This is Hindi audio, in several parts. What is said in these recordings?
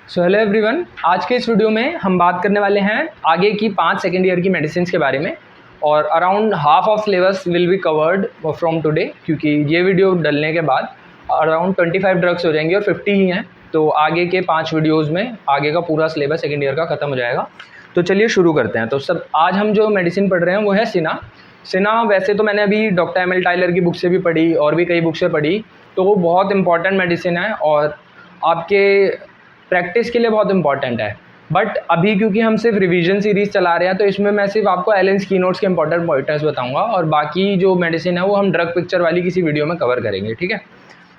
सो हेलो एवरीवन, आज के इस वीडियो में हम बात करने वाले हैं आगे की 5 सेकेंड ईयर की मेडिसिन के बारे में। और around half of syllabus will be covered from today, क्योंकि ये वीडियो डलने के बाद अराउंड 25 ड्रग्स हो जाएंगे और 50 ही हैं। तो आगे के 5 वीडियोज़ में आगे का पूरा सिलेबस सेकेंड ईयर का ख़त्म हो जाएगा। तो चलिए शुरू करते हैं। तो सब आज हम जो मेडिसिन पढ़ रहे हैं वो है सिना। वैसे तो मैंने अभी डॉक्टर एम एल टाइलर की बुक से भी पढ़ी और भी कई बुक से पढ़ी, तो वो बहुत इंपॉर्टेंट मेडिसिन है और आपके प्रैक्टिस के लिए बहुत इंपॉर्टेंट है। बट अभी क्योंकि हम सिर्फ रिवीजन सीरीज़ चला रहे हैं, तो इसमें मैं सिर्फ आपको एलेन्स कीनोट्स के इंपॉर्टेंट पॉइंटर्स बताऊंगा और बाकी जो मेडिसिन है वो हम ड्रग पिक्चर वाली किसी वीडियो में कवर करेंगे, ठीक है।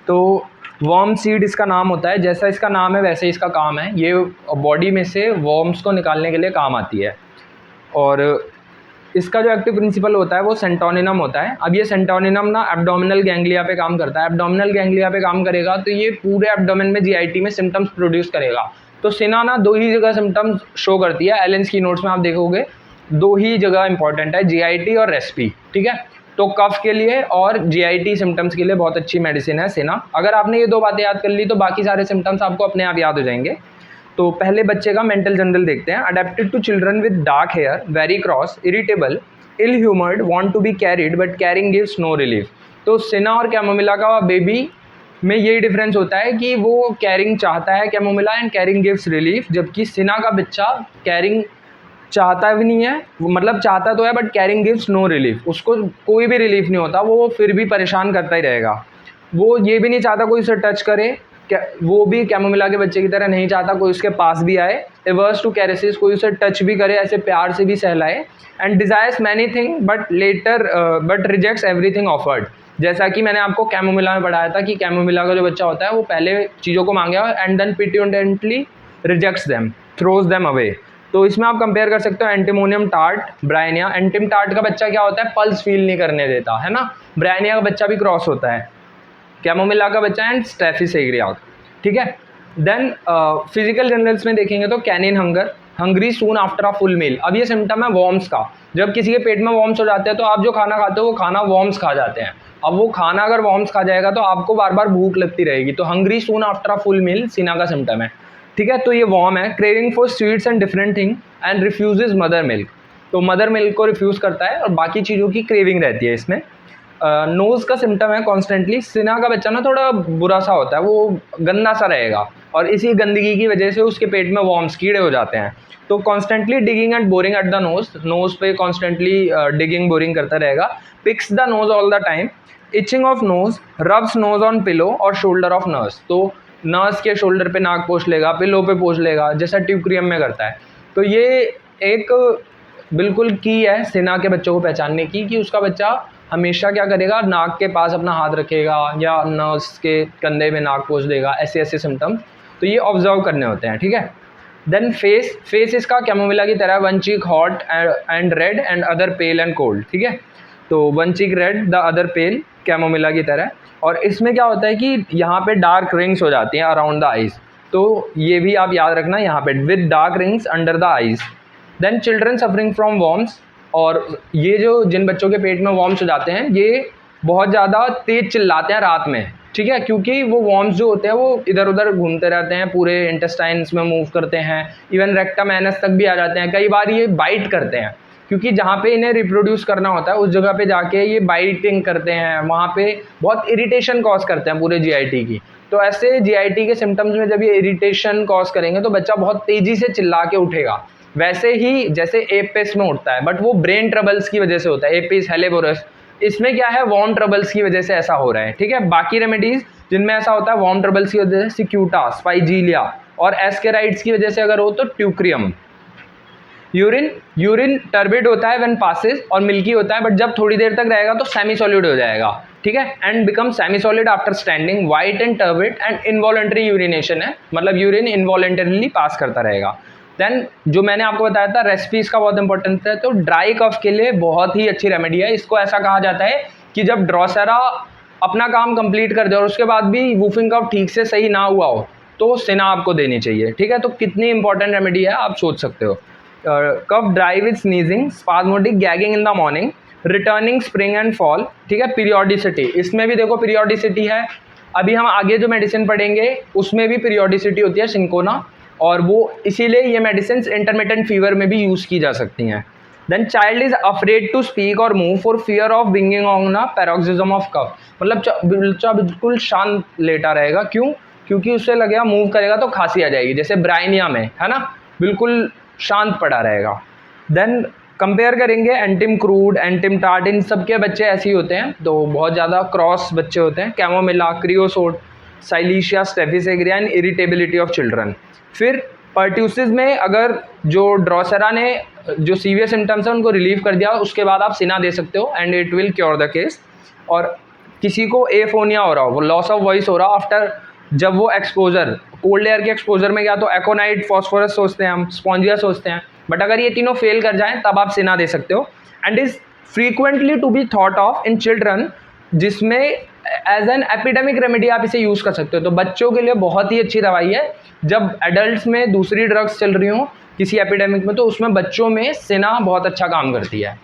तो वर्म सीड इसका नाम होता है, जैसा इसका नाम है वैसे इसका काम है। ये बॉडी में से वर्म्स को निकालने के लिए काम आती है और इसका जो एक्टिव प्रिंसिपल होता है वो सेंटोनिनम होता है। अब ये सेंटोनिनम ना एब्डोमिनल गैंग्लिया पे काम करता है। एब्डोमिनल गैंग्लिया पे काम करेगा तो ये पूरे एब्डोमेन में जीआईटी में सिम्टम्स प्रोड्यूस करेगा। तो सिना ना 2 ही जगह सिम्टम्स शो करती है। एलेन्स कीनोट्स में आप देखोगे 2 ही जगह इंपॉर्टेंट है, जीआईटी और रेस्पी, ठीक है। तो कफ के लिए और जीआईटी सिम्टम्स के लिए बहुत अच्छी मेडिसिन है सिना। अगर आपने ये 2 बातें याद कर ली तो बाकी सारे सिम्टम्स आपको अपने आप याद हो जाएंगे। तो पहले बच्चे का मेंटल जनरल देखते हैं। Adapted to children with dark hair, very cross, irritable, ill humoured, want to be carried but carrying gives no relief. तो सिना और कैमोमिला का बेबी में यही डिफरेंस होता है कि वो कैरिंग चाहता है chamomilla and carrying gives relief, जबकि सिना का बच्चा कैरिंग चाहता भी नहीं है, मतलब चाहता तो है but carrying gives no relief. उसको कोई भी रिलीफ नहीं होता, वो फिर भी परेशान करता ही रहेगा। वो ये भी नहीं चाहता कोई उसे टच करे, वो भी कैमोमिला के बच्चे की तरह नहीं चाहता कोई उसके पास भी आए। एवर्स टू कैरेसिस, कोई उसे टच भी करे, ऐसे प्यार से भी सहलाए। And desires many thing but rejects everything offered. जैसा कि मैंने आपको कैमोमिला में पढ़ाया था कि कैमोमिला का जो बच्चा होता है वो पहले चीज़ों को मांगेगा and then petulantly rejects them, throws them away. तो इसमें आप कंपेयर कर सकते हो antimonium tart, bryonia. Antim tart का बच्चा क्या होता है, पल्स फील नहीं करने देता है ना। ब्रायनिया का बच्चा भी क्रॉस होता है, कैमोमिला का बच्चा एंड स्टेफिस एग्रिया, ठीक है। देन फिजिकल जनरल्स में देखेंगे तो canine hunger, hungry soon after a full meal. अब ये सिम्टम है वॉर्म्स का। जब किसी के पेट में वॉर्म्स हो जाते हैं तो आप जो खाना खाते हो वो खाना वॉर्म्स खा जाते हैं। अब वो खाना अगर वॉर्म्स खा जाएगा तो आपको बार बार भूख लगती रहेगी। तो hungry soon after a full meal cina का सिम्टम है, ठीक है। तो ये वॉर्म है। Craving for sweets and different thing and refuses mother milk. तो मदर मिल्क को रिफ्यूज़ करता है और बाकी चीज़ों की क्रेविंग रहती है इसमें। नोज़ का सिम्टम है कॉन्स्टेंटली। सिना का बच्चा ना थोड़ा बुरा सा होता है, वो गंदा सा रहेगा और इसी गंदगी की वजह से उसके पेट में वॉर्म्स कीड़े हो जाते हैं। तो constantly digging and boring at the nose पे कॉन्स्टेंटली डिगिंग बोरिंग करता रहेगा। Picks the nose all the time, itching of nose, rubs nose on pillow और शोल्डर ऑफ नर्स। तो नर्स के शोल्डर पे नाक पोंछ लेगा, पिलो पे पोंछ लेगा, जैसा ट्यूक्रियम में करता है। तो ये एक बिल्कुल की है सिना के बच्चों को पहचानने की कि उसका बच्चा हमेशा क्या करेगा, नाक के पास अपना हाथ रखेगा या नर्स के कंधे में नाक पोंछ देगा, ऐसे ऐसे सिम्टम्स। तो ये ऑब्जर्व करने होते हैं, ठीक है। देन फेस इसका कैमोमिला की तरह, one cheek hot and red and other pale and cold, ठीक है। तो one cheek red, the other pale, chamomilla की तरह। और इसमें क्या होता है कि यहाँ पे डार्क रिंग्स हो जाती हैं अराउंड द आइज। तो ये भी आप याद रखना यहाँ पे, with dark rings under the eyes. Then children suffering from worms. और ये जो जिन बच्चों के पेट में वॉर्म्स हो जाते हैं ये बहुत ज़्यादा तेज चिल्लाते हैं रात में, ठीक है, क्योंकि वो वॉर्म्स जो होते हैं वो इधर उधर घूमते रहते हैं, पूरे इंटेस्टाइन्स में मूव करते हैं, इवन रेक्टम एनस तक भी आ जाते हैं। कई बार ये बाइट करते हैं क्योंकि जहाँ पे इन्हें रिप्रोड्यूस करना होता है उस जगह पे जाके ये बाइटिंग करते हैं, वहाँ पे बहुत इरिटेशन कॉज करते हैं पूरे जीआईटी की। तो ऐसे जीआईटी के सिम्टम्स में जब ये इरिटेशन कॉज करेंगे तो बच्चा बहुत तेज़ी से चिल्ला के उठेगा, वैसे ही जैसे एपिस में उठता है, बट वो ब्रेन ट्रबल्स की वजह से होता है। एपिस हेलेबोरस, इसमें क्या है, वॉर्म ट्रबल्स की वजह से ऐसा हो रहा है, ठीक है। बाकी रेमेडीज जिनमें ऐसा होता है वॉर्म ट्रबल्स की वजह से सिक्यूटा, स्पाइजीलिया, और एस्केराइड्स की वजह से अगर हो तो ट्यूक्रियम। यूरिन टर्बिड होता है व्हेन पासेस और मिल्की होता है, बट जब थोड़ी देर तक रहेगा तो सेमी सॉलिड हो जाएगा, ठीक है। And become semi solid after standing, white and turbid and involuntary urination है, मतलब यूरिन इनवॉलंटरीली पास करता रहेगा। देन जो मैंने आपको बताया था रेसिपी इसका बहुत इंपॉर्टेंट है। तो ड्राई कफ के लिए बहुत ही अच्छी रेमेडी है। इसको ऐसा कहा जाता है कि जब ड्रोसेरा अपना काम कंप्लीट कर दे और उसके बाद भी वूफिंग कफ ठीक से सही ना हुआ हो तो सिना आपको देनी चाहिए, ठीक है। तो कितनी इंपॉर्टेंट रेमेडी है आप सोच सकते हो। Cough dry with sneezing, spasmodic gagging in the morning, returning spring and fall, ठीक है। पीरियोडिसिटी, इसमें भी देखो पीरियोडिसिटी है। अभी हम आगे जो मेडिसिन पढ़ेंगे उसमें भी पीरियोडिसिटी होती है, सिंकोना। और वो इसीलिए ये मेडिसिन इंटरमिटेंट फीवर में भी यूज़ की जा सकती हैं। Then child is afraid to speak और move for fear of bringing on a paroxysm of cough. मतलब बच्चा बिल्कुल शांत लेटा रहेगा, क्यों? क्योंकि उससे लगेगा मूव करेगा तो खांसी आ जाएगी, जैसे ब्राइनिया में है ना, बिल्कुल शांत पड़ा रहेगा। देन कंपेयर करेंगे एंटिम क्रूड, एंटिम टार्ट, इन सब के बच्चे ऐसे ही होते हैं, तो बहुत ज़्यादा क्रॉस बच्चे होते हैं। Chamomilla, kreosote, silicea, staphisagria and irritability of children. फिर पर्ट्यूसिस में अगर जो ड्रोसेरा ने जो सीवियर सिम्टम्स हैं उनको रिलीव कर दिया, उसके बाद आप सिना दे सकते हो and it will cure the case. और किसी को एफोनिया हो रहा हो, वो लॉस ऑफ वॉइस हो रहा हो आफ्टर, जब वो एक्सपोजर कोल्ड एयर के एक्सपोजर में गया, तो एकोनाइट, फॉस्फोरस सोचते हैं हम, स्पॉन्जिया सोचते हैं, बट अगर ये तीनों फेल कर जाएं तब आप सिना दे सकते हो। And is frequently to be thought of in children, जिसमें एज एन एपिडेमिक रेमेडी आप इसे यूज़ कर सकते हो। तो बच्चों के लिए बहुत ही अच्छी दवाई है। जब एडल्ट्स में दूसरी ड्रग्स चल रही हों किसी एपिडेमिक में, तो उसमें बच्चों में सिना बहुत अच्छा काम करती है।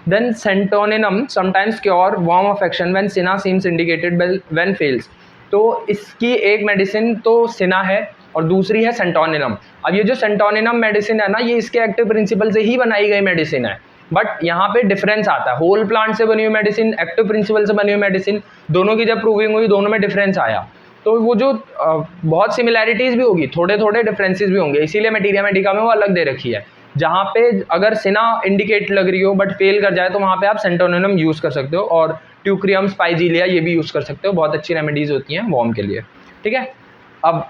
Then santoninum sometimes cure worm affection when cina seems indicated when fails. तो इसकी एक मेडिसिन तो सिना है और दूसरी है सेंटोनिनम। अब ये जो सेंटोनिनम मेडिसिन है ना, ये इसके एक्टिव प्रिंसिपल से ही बनाई गई मेडिसिन है, बट यहाँ पे डिफरेंस आता है। होल प्लांट से बनी हुई मेडिसिन, एक्टिव प्रिंसिपल से बनी हुई मेडिसिन, दोनों की जब प्रूविंग हुई, दोनों में डिफरेंस आया। तो वो जो बहुत सिमिलैरिटीज़ भी होगी, थोड़े थोड़े डिफरेंसेस भी होंगे, इसीलिए मटीरिया मेडिका में वो अलग दे रखी है। जहाँ पे अगर सिना इंडिकेट लग रही हो बट फेल कर जाए, तो वहाँ पे आप सेंटोनिनम यूज़ कर सकते हो, और ट्यूक्रियम, स्पाइजीलिया ये भी यूज़ कर सकते हो। बहुत अच्छी रेमेडीज़ होती हैं वॉर्म के लिए, ठीक है। अब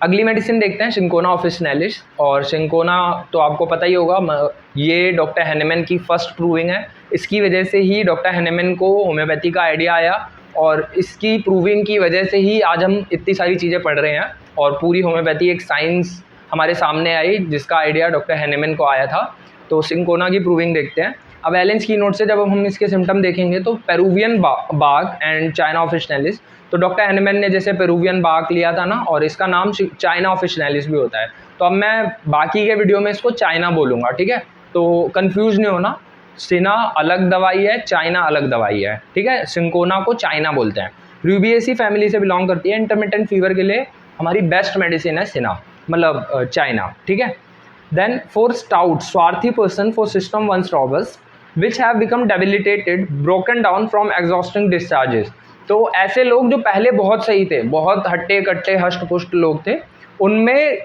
अगली मेडिसिन देखते हैं, सिंकोना ऑफिसिनालिस। और सिंकोना तो आपको पता ही होगा, ये डॉक्टर हैनेमन की फर्स्ट प्रूविंग है। इसकी वजह से ही डॉक्टर हैनेमन को होम्योपैथी का आइडिया आया, और इसकी प्रूविंग की वजह से ही आज हम इतनी सारी चीज़ें पढ़ रहे हैं, और पूरी होम्योपैथी एक साइंस हमारे सामने आई, जिसका आइडिया डॉक्टर हैनेमन को आया था। तो सिंकोना की प्रूविंग देखते हैं। अब एलेंस की नोट से जब हम इसके सिम्टम देखेंगे, तो Peruvian Bagh and China officinalis. तो डॉक्टर हैनेमन ने जैसे पेरुवियन बाग लिया था ना, और इसका नाम चाइना ऑफिसिनालिस भी होता है। तो अब मैं बाकी के वीडियो में इसको चाइना बोलूँगा, ठीक है, तो कन्फ्यूज नहीं होना। सिना अलग दवाई है, चाइना अलग दवाई है, ठीक है। सिंकोना को चाइना बोलते हैं। रूबिएसी फैमिली से बिलोंग करती है। इंटरमिटेंट फीवर के लिए हमारी बेस्ट मेडिसिन है सिना, मतलब चाइना, ठीक है। Then for stout swarthy person for system one स्ट्रॉबस which have become debilitated broken down from exhausting discharges. तो ऐसे लोग जो पहले बहुत सही थे, बहुत हट्टे कट्टे हष्ट पुष्ट लोग थे, उनमें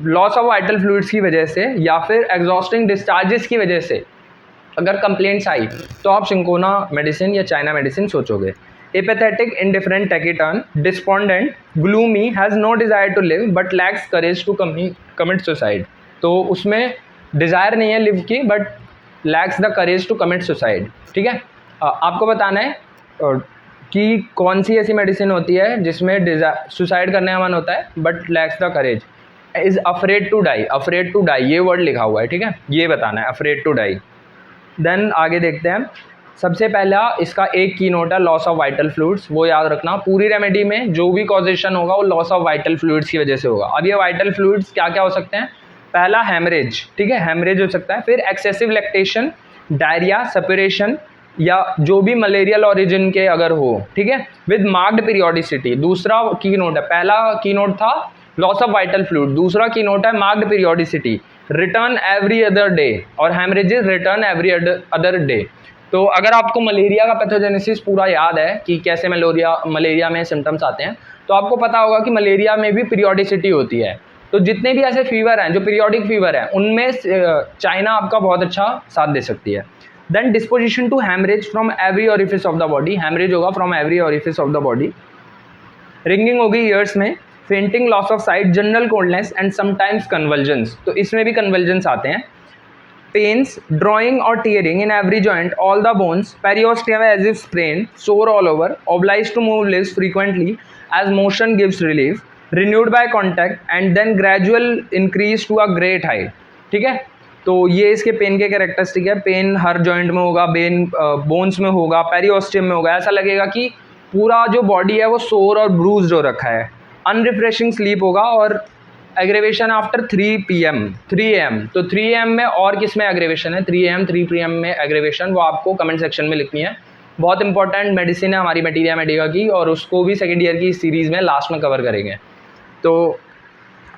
लॉस ऑफ वाइटल फ्लूइड्स की वजह से या फिर एग्जॉस्टिंग डिस्चार्जेस की वजह से अगर कंप्लेंट्स आई, तो आप सिंकोना मेडिसिन या चाइना मेडिसिन सोचोगे। Apathetic, indifferent, taciturn, despondent, gloomy, has no desire to live but lacks courage to commit suicide. तो उसमें डिज़ायर नहीं है लिव की, but lacks the courage to commit suicide, ठीक है। आपको बताना है कि कौन सी ऐसी मेडिसिन होती है जिसमें सुसाइड करने का मन होता है but lacks the courage. Is afraid to die, afraid to die ये वर्ड लिखा हुआ है, ठीक है, ये बताना है, अफ्रेड टू डाई। देन आगे देखते हैं। सबसे पहला इसका एक की नोट है लॉस ऑफ वाइटल फ्लूइड्स, वो याद रखना। पूरी रेमेडी में जो भी कॉजेशन होगा वो लॉस ऑफ वाइटल फ्लूइड्स की वजह से होगा। अब ये वाइटल फ्लूइड्स क्या क्या हो सकते हैं? पहला हेमरेज, ठीक है, हेमरेज हो सकता है। फिर एक्सेसिव लैक्टेशन, डायरिया, सेपरेशन, या जो भी मलेरियल ओरिजिन के अगर हो, ठीक है, विद मार्क्ड पीरियोडिसिटी। दूसरा की नोट है, पहला की नोट था लॉस ऑफ वाइटल फ्लूइड, दूसरा की नोट है marked periodicity, return every other day, और haemorrhages return every other day. तो अगर आपको मलेरिया का पैथोजेनेसिस पूरा याद है कि कैसे मलेरिया में सिम्टम्स आते हैं, तो आपको पता होगा कि मलेरिया में भी पीरियोडिसिटी होती है। तो जितने भी ऐसे फीवर हैं जो पीरियोडिक फीवर हैं, उनमें चाइना आपका बहुत अच्छा साथ दे सकती है। Then disposition to haemorrhage from every orifice of the body, haemorrhage होगा from every orifice of the body. Ringing होगी ईयर्स में, fainting, loss of sight, general coldness and sometimes convulsions, तो इसमें भी कन्वल्जन्स आते हैं। पेन्स, ड्रॉइंग और tearing in every joint, all the bones, periosteum as if sprained, sore all over, obliged to move limbs frequently as motion gives relief, renewed by contact and then gradual increase to a great height, ठीक है। तो ये इसके पेन के कैरेक्टरिस्टिक है। पेन हर जॉइंट में होगा, बोन्स में होगा, पेरियोस्टियम में होगा, ऐसा लगेगा कि पूरा जो बॉडी है वो सोर और ब्रूज्ड हो रखा है। अनरिफ्रेशिंग स्लीप होगा, और एग्रेवेशन आफ्टर 3 AM। तो 3 AM में और किस में एग्रेवेशन है? 3 PM में एग्रेवेशन, वो आपको कमेंट सेक्शन में लिखनी है। बहुत इंपॉर्टेंट मेडिसिन है हमारी मटीरिया मेडिका की, और उसको भी सेकेंड ईयर की सीरीज़ में लास्ट में कवर करेंगे। तो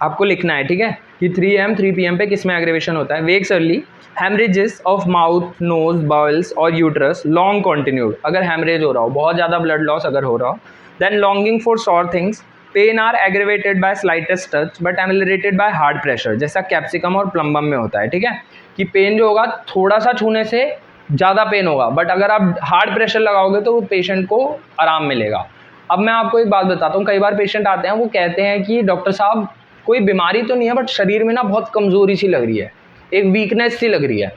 आपको लिखना है, ठीक है, कि 3 AM 3 PM पे किस में एग्रेवेशन होता है। Wakes early, haemorrhages of mouth, nose, bowels और यूट्रस लॉन्ग कॉन्टिन्यूड, अगर हेमरेज हो रहा हो, बहुत ज़्यादा ब्लड लॉस अगर हो रहा हो। Then longing for sour things, pain are aggravated by slightest touch but ameliorated by hard pressure, जैसा कैप्सिकम और प्लम्बम में होता है, ठीक है, कि पेन जो होगा थोड़ा सा छूने से ज़्यादा पेन होगा, बट अगर आप हार्ड प्रेशर लगाओगे तो पेशेंट को आराम मिलेगा। अब मैं आपको एक बात बताता हूँ, कई बार पेशेंट आते हैं, वो कहते हैं कि डॉक्टर साहब कोई बीमारी तो नहीं है बट शरीर में ना बहुत कमज़ोरी सी लग रही है, एक वीकनेस सी लग रही है,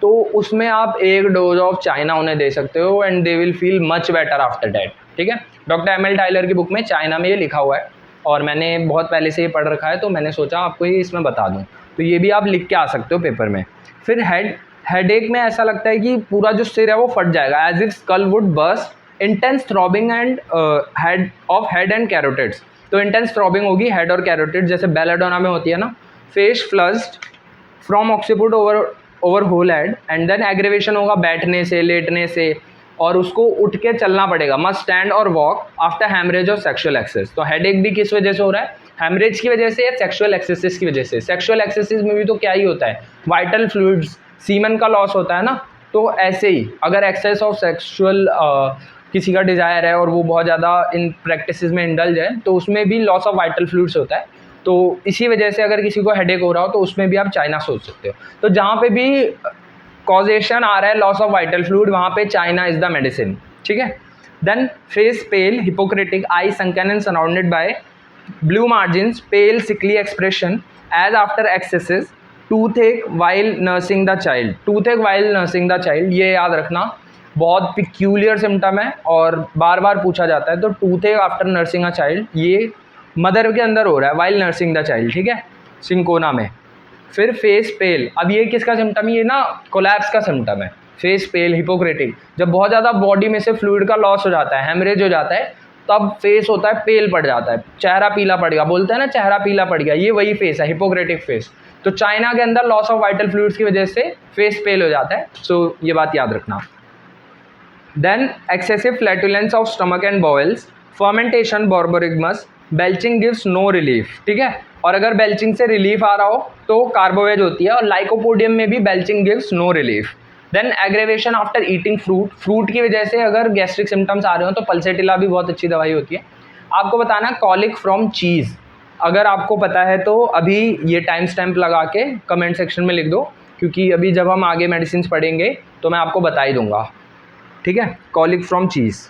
तो उसमें आप एक डोज ऑफ चाइना उन्हें दे सकते हो and they will feel much better after that, ठीक है। डॉक्टर ML टाइलर की बुक में चाइना में ये लिखा हुआ है और मैंने बहुत पहले से ये पढ़ रखा है, तो मैंने सोचा आपको ये इसमें बता दूँ, तो ये भी आप लिख के आ सकते हो पेपर में। फिर हेडेक में ऐसा लगता है कि पूरा जो सिर है वो फट जाएगा, as if skull would burst, intense throbbing and head and carotids, तो इंटेंस थ्रॉबिंग होगी हेड और कैरोटिड, जैसे बेलाडोना में होती है ना। Face flushed from occiput over whole head and then aggravation होगा बैठने से, लेटने से, और उसको उठ के चलना पड़ेगा, मस्ट स्टैंड और वॉक आफ्टर हैमरेज और सेक्सुअल एक्सेस। तो हेडेक भी किस वजह से हो रहा है, हैमरेज की वजह से या सेक्सुअल एक्सेसिस की वजह से। सेक्सुअल एक्सेसिस में भी तो क्या ही होता है, वाइटल फ्लूइड्स, सीमन का लॉस होता है ना, तो ऐसे ही अगर एक्सेस ऑफ सेक्सुअल किसी का डिज़ायर है और वो बहुत ज़्यादा इन प्रैक्टिसेस में इंडल्ज है, तो उसमें भी लॉस ऑफ वाइटल फ्लूइड्स होता है। तो इसी वजह से अगर किसी को हेडेक हो रहा हो तो उसमें भी आप चाइना सोच सकते हो। तो जहाँ पे भी कॉजेशन आ रहा है लॉस ऑफ वाइटल फ्लूइड, वहाँ पे चाइना इज़ द मेडिसिन, ठीक है। Then face pale, hippocratic, eye sunken and surrounded by blue margins, pale sickly expression as after excesses, toothache while nursing the child, toothache while nursing the child, ये याद रखना, बहुत पिक्यूलियर सिम्टम है और बार बार पूछा जाता है। तो toothache after nursing a child, ये मदर के अंदर हो रहा है वाइल नर्सिंग द चाइल्ड, ठीक है, सिंकोना में। फिर फेस पेल, अब ये किसका सिम्टम है, ये ना कोलैप्स का सिम्टम है। फेस पेल, हिपोक्रेटिक, जब बहुत ज़्यादा बॉडी में से फ्लूइड का लॉस हो जाता है, हेमरेज हो जाता है, तब फेस होता है पेल पड़ जाता है, चेहरा पीला पड़ गया, बोलते हैं ना चेहरा पीला पड़ गया, ये वही फेस है, हिपोक्रेटिक फेस। तो चाइना के अंदर लॉस ऑफ वाइटल फ्लूइड्स की वजह से फेस पेल हो जाता है, सो ये बात याद रखना। Then excessive flatulence of stomach and bowels, fermentation, borborygmus, belching gives no relief, ठीक है। और अगर बेल्चिंग से रिलीफ आ रहा हो तो कार्बोवेज होती है, और लाइकोपोडियम में भी belching gives no relief. Then aggravation after eating fruit, fruit की वजह से अगर गैस्ट्रिक सिम्टम्स आ रहे हो तो पल्सेटिला भी बहुत अच्छी दवाई होती है। आपको बताना कॉलिक फ्रॉम चीज़, अगर आपको पता है तो अभी ये टाइम स्टैम्प लगा के कमेंट सेक्शन में लिख दो, क्योंकि अभी जब हम आगे मेडिसिन पढ़ेंगे तो मैं आपको बता ही दूंगा, ठीक है। Colic from cheese.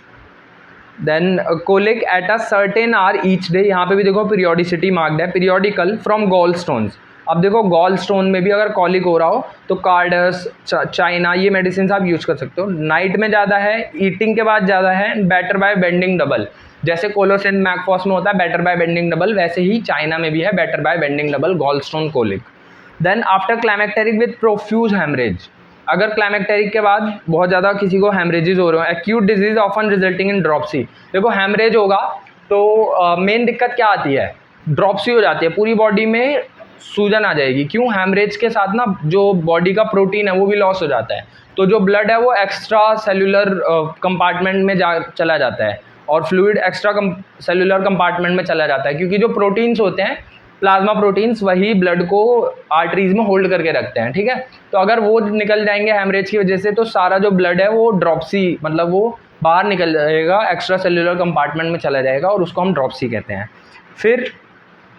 Then colic at a certain hour each day, यहाँ पे भी देखो पीरियोडिसिटी मार्क्ड है, पीरियोडिकल फ्रॉम गॉल स्टोन्स। अब देखो गॉल स्टोन में भी अगर कॉलिक हो रहा हो तो कार्डस, चाइना, ये मेडिसिन आप यूज़ कर सकते हो। नाइट में ज़्यादा है, ईटिंग के बाद ज़्यादा है, बेटर बाय बेंडिंग डबल, जैसे कोलोसिन मैकफॉस में होता है बेटर बाय बेंडिंग डबल, वैसे ही चाइना में भी है better by bending double, gall stone colic. Then after climacteric with profuse haemorrhage, अगर क्लाइमेक्टेरिक के बाद बहुत ज़्यादा किसी को हेमरेजेस हो रहे हो, acute disease often resulting in dropsy, देखो हेमरेज होगा तो मेन दिक्कत क्या आती है, ड्रॉपसी हो जाती है, पूरी बॉडी में सूजन आ जाएगी। क्यों, हेमरेज के साथ ना जो बॉडी का प्रोटीन है वो भी लॉस हो जाता है, तो जो ब्लड है वो एक्स्ट्रा सेलुलर कंपार्टमेंट में चला जाता है और फ्लूइड एक्स्ट्रा सेलुलर कंपार्टमेंट में चला जाता है, क्योंकि जो प्रोटीन्स होते हैं प्लाज्मा प्रोटीन्स वही ब्लड को आर्टरीज में होल्ड करके रखते हैं, ठीक है। तो अगर वो निकल जाएंगे हेमरेज की वजह से तो सारा जो ब्लड है वो ड्रॉपसी, मतलब वो बाहर निकल जाएगा, एक्स्ट्रा सेलुलर कंपार्टमेंट में चला जाएगा और उसको हम ड्रॉपसी कहते हैं। फिर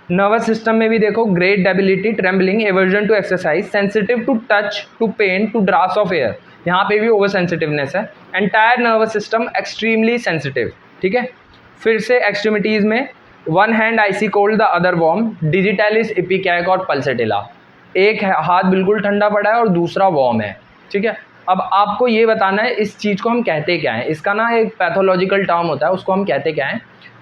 नर्वस सिस्टम में भी देखो great debility, trembling, aversion to exercise, sensitive to touch, to pain, to draught of air, यहाँ पे भी ओवर सेंसिटिवनेस है। Entire nervous system extremely sensitive, ठीक है। फिर से एक्सट्रीमिटीज़ में one hand icy cold the other warm, digitalis, ipecac और पल्सेटिला, एक हाथ बिल्कुल ठंडा पड़ा है और दूसरा वार्म है, ठीक है। अब आपको ये बताना है इस चीज़ को हम कहते क्या हैं, इसका ना एक पैथोलॉजिकल टर्म होता है, उसको हम कहते क्या हैं।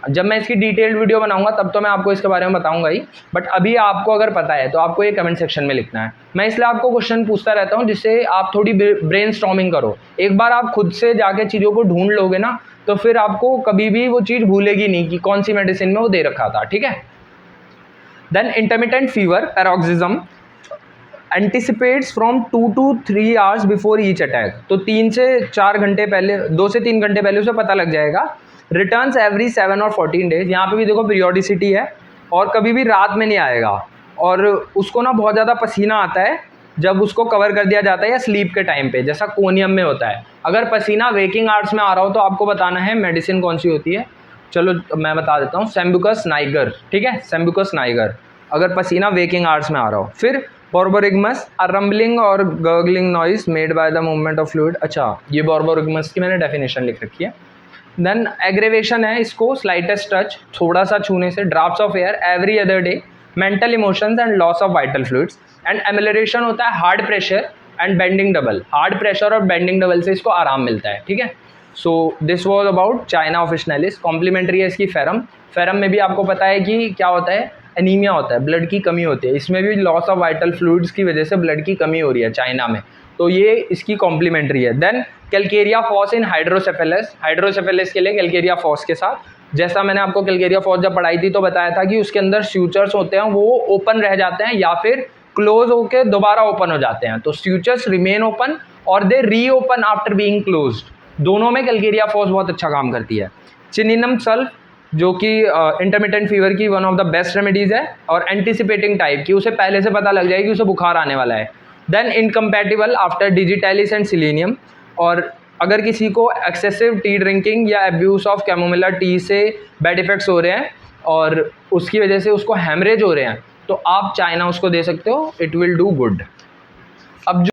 जब मैं इसकी डिटेल्ड वीडियो बनाऊंगा तब तो मैं आपको इसके बारे में बताऊंगा ही, बट अभी आपको अगर पता है तो आपको ये कमेंट सेक्शन में लिखना है। मैं इसलिए आपको क्वेश्चन पूछता रहता हूँ जिससे आप थोड़ी ब्रेन स्टॉर्मिंग करो। एक बार आप खुद से जाके चीज़ों को ढूंढ लोगे ना तो फिर आपको कभी भी वो चीज़ भूलेगी नहीं कि कौन सी मेडिसिन में वो दे रखा था, ठीक है। Then intermittent fever, paroxysm, anticipates from 2 to 3 hours before each attack, तो 3 से 4 घंटे पहले, 2 से 3 घंटे पहले उसे पता लग जाएगा। रिटर्न्स एवरी 7 और 14 डेज, यहाँ पे भी देखो पीरियोडिसिटी है, और कभी भी रात में नहीं आएगा। और उसको ना बहुत ज़्यादा पसीना आता है जब उसको कवर कर दिया जाता है या स्लीप के टाइम पे, जैसा कोनियम में होता है। अगर पसीना वेकिंग आवर्स में आ रहा हो तो आपको बताना है मेडिसिन कौन सी होती है। चलो मैं बता देता हूँ, सेम्बुकस नाइगर, ठीक है, सेम्बुकस नाइगर, अगर पसीना वेकिंग आवर्स में आ रहा हो। फिर बोर्बोरिगमस, अ रम्बलिंग और gargling noise made by the movement of fluid. अच्छा, ये बोर्बोरिगमस की मैंने डेफिनेशन लिख रखी है। देन एग्रेवेशन है इसको, स्लाइटेस्ट टच, थोड़ा सा छूने से, draughts of air every other day, mental emotions and loss of vital fluids. And amelioration होता है hard pressure and bending double, hard pressure और बेंडिंग डबल से इसको आराम मिलता है, ठीक है। So this was about china officinalis. Complementary है इसकी फेरम। फेरम में भी आपको पता है कि क्या होता है, एनीमिया होता है, ब्लड की कमी होती है। इसमें भी लॉस ऑफ वाइटल फ्लूइड्स की वजह से ब्लड की कमी हो रही है चाइना में, तो ये इसकी कॉम्प्लीमेंट्री है। देन कैलकेरिया फॉस इन हाइड्रोसेफेलस, हाइड्रोसेफेलस के लिए कैलकेरिया फॉस के साथ, जैसा मैंने आपको कैलकेरिया फॉस जब पढ़ाई थी तो बताया था कि उसके अंदर स्यूचर्स होते हैं, वो ओपन रह जाते हैं या फिर क्लोज होकर दोबारा ओपन हो जाते हैं। तो स्यूचर्स रिमेन ओपन और दे रीओपन आफ्टर बीइंग क्लोज्ड। दोनों में कैलकेरिया फॉस बहुत अच्छा काम करती है। चिनिनम सल्फ, जो कि इंटरमिटेंट फीवर की one of the best remedies है, और एंटिसिपेटिंग टाइप की, उसे पहले से पता लग जाए कि उसे बुखार आने वाला है। Then incompatible after digitalis and selenium, और अगर किसी को एक्सेसिव टी ड्रिंकिंग या एब्यूज ऑफ कैमोमिला टी से बैड इफेक्ट्स हो रहे हैं और उसकी वजह से उसको हेमरेज हो रहे हैं, तो आप चाइना उसको दे सकते हो, इट विल डू गुड। अब